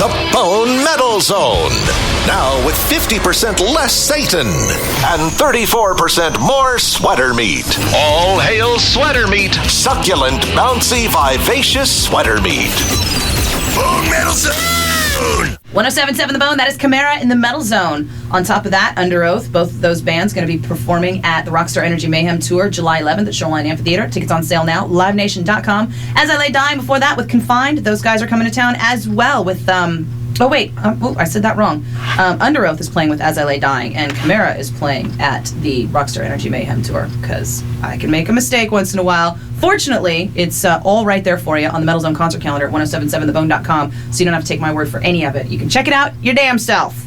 The Bone Metal Zone. Now with 50% less Satan and 34% more sweater meat. All hail sweater meat. Succulent, bouncy, vivacious sweater meat. Bone Metal Zone. 107.7 The Bone, that is Chimera in the Metal Zone. On top of that, Under Oath, both of those bands going to be performing at the Rockstar Energy Mayhem Tour July 11th at Shoreline Amphitheater. Tickets on sale now, livenation.com. As I Lay Dying before that with Confined, those guys are coming to town as well with, I said that wrong. Under Oath is playing with As I Lay Dying, and Chimera is playing at the Rockstar Energy Mayhem Tour, because I can make a mistake once in a while. Fortunately, it's all right there for you on the Metal Zone concert calendar at 1077thebone.com, so you don't have to take my word for any of it. You can check it out your damn self.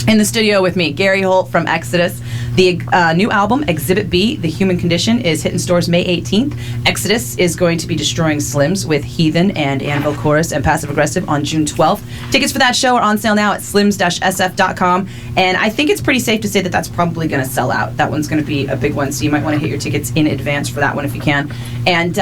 In the studio with me, Gary Holt from Exodus. The new album, Exhibit B, The Human Condition, is hitting stores May 18th. Exodus is going to be destroying Slims with Heathen and Anvil Chorus and Passive Aggressive on June 12th. Tickets for that show are on sale now at slims-sf.com, and I think it's pretty safe to say that that's probably going to sell out. That one's going to be a big one, so you might want to hit your tickets in advance for that one if you can. And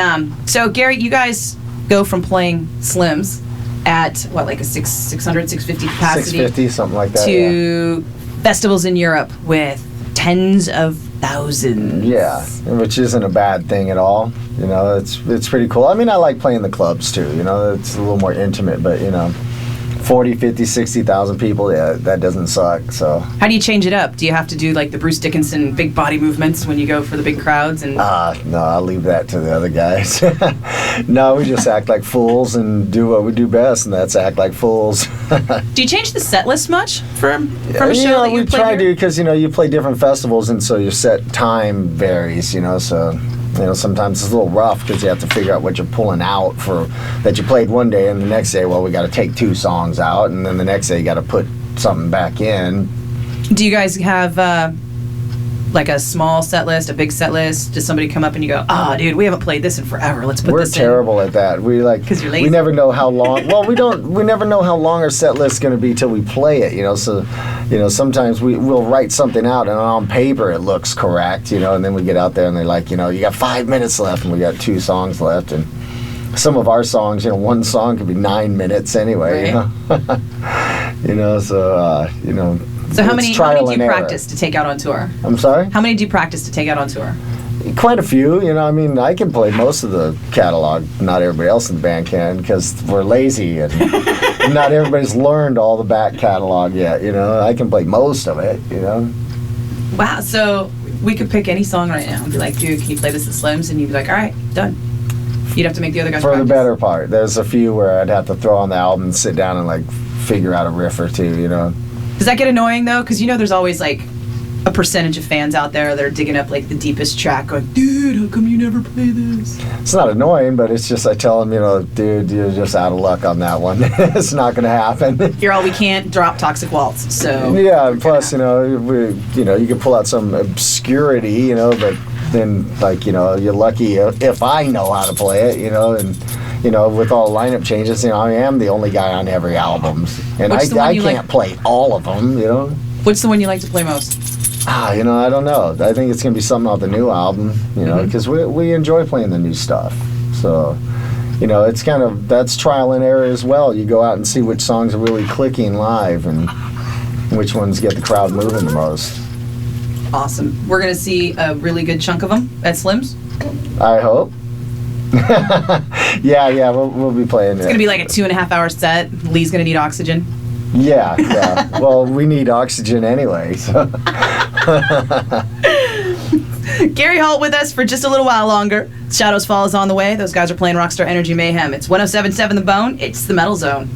so, Gary, you guys go from playing Slims at like a 600, 650 capacity, 650, something like that, to festivals in Europe with tens of thousands. Yeah, which isn't a bad thing at all. You know, it's pretty cool. I mean, I like playing the clubs too. You know, it's a little more intimate, but 40, 50, 60,000 people, yeah, that doesn't suck. So how do you change it up? Do you have to do like the Bruce Dickinson big body movements when you go for the big crowds? And no, I'll leave that to the other guys. No, we just act like fools and do what we do best, and that's act like fools. Do you change the set list much from a show that you we play try here? to, because you play different festivals, and so your set time varies. So sometimes it's a little rough because you have to figure out what you're pulling out for that you played one day, and the next day, well, we got to take 2 songs out, and then the next day you got to put something back in. Do you guys have like a small set list, a big set list? Does somebody come up and you go, dude, we haven't played this in forever. Let's put this in. We're terrible at that. Because you're lazy. We never know how long. Well, we never know how long our set list is going to be till we play it. So, sometimes we'll write something out and on paper it looks correct. And then we get out there and they're like, you got 5 minutes left and we got 2 songs left, and some of our songs, one song could be 9 minutes anyway. Right. So how many do you practice to take out on tour? I'm sorry? How many do you practice to take out on tour? Quite a few. I can play most of the catalog. Not everybody else in the band can, because we're lazy and not everybody's learned all the back catalog yet. I can play most of it. Wow. So we could pick any song right now and be like, dude, can you play this at Slims? And you'd be like, all right, done. You'd have to make the other guys practice. For the better part. There's a few where I'd have to throw on the album and sit down and figure out a riff or two. Does that get annoying though? Because there's always a percentage of fans out there that are digging up the deepest track, going, dude, how come you never play this? It's not annoying, but it's just I tell them, dude, you're just out of luck on that one. It's not going to happen. You're all we can't drop Toxic Waltz. So yeah, and plus you can pull out some obscurity, but then you're lucky if I know how to play it, and. With all lineup changes, I am the only guy on every album, and I can't play all of them. What's the one you like to play most? I don't know. I think it's gonna be something off the new album, because we enjoy playing the new stuff. So, it's kind of that's trial and error as well. You go out and see which songs are really clicking live and which ones get the crowd moving the most. Awesome. We're gonna see a really good chunk of them at Slims. I hope. yeah, we'll be playing it. It's gonna be like a 2.5 hour set. Lee's gonna need oxygen. Yeah. Well, we need oxygen anyway. So. Gary Holt with us for just a little while longer. Shadows Fall is on the way. Those guys are playing Rockstar Energy Mayhem. It's 107.7 The Bone. It's the Metal Zone.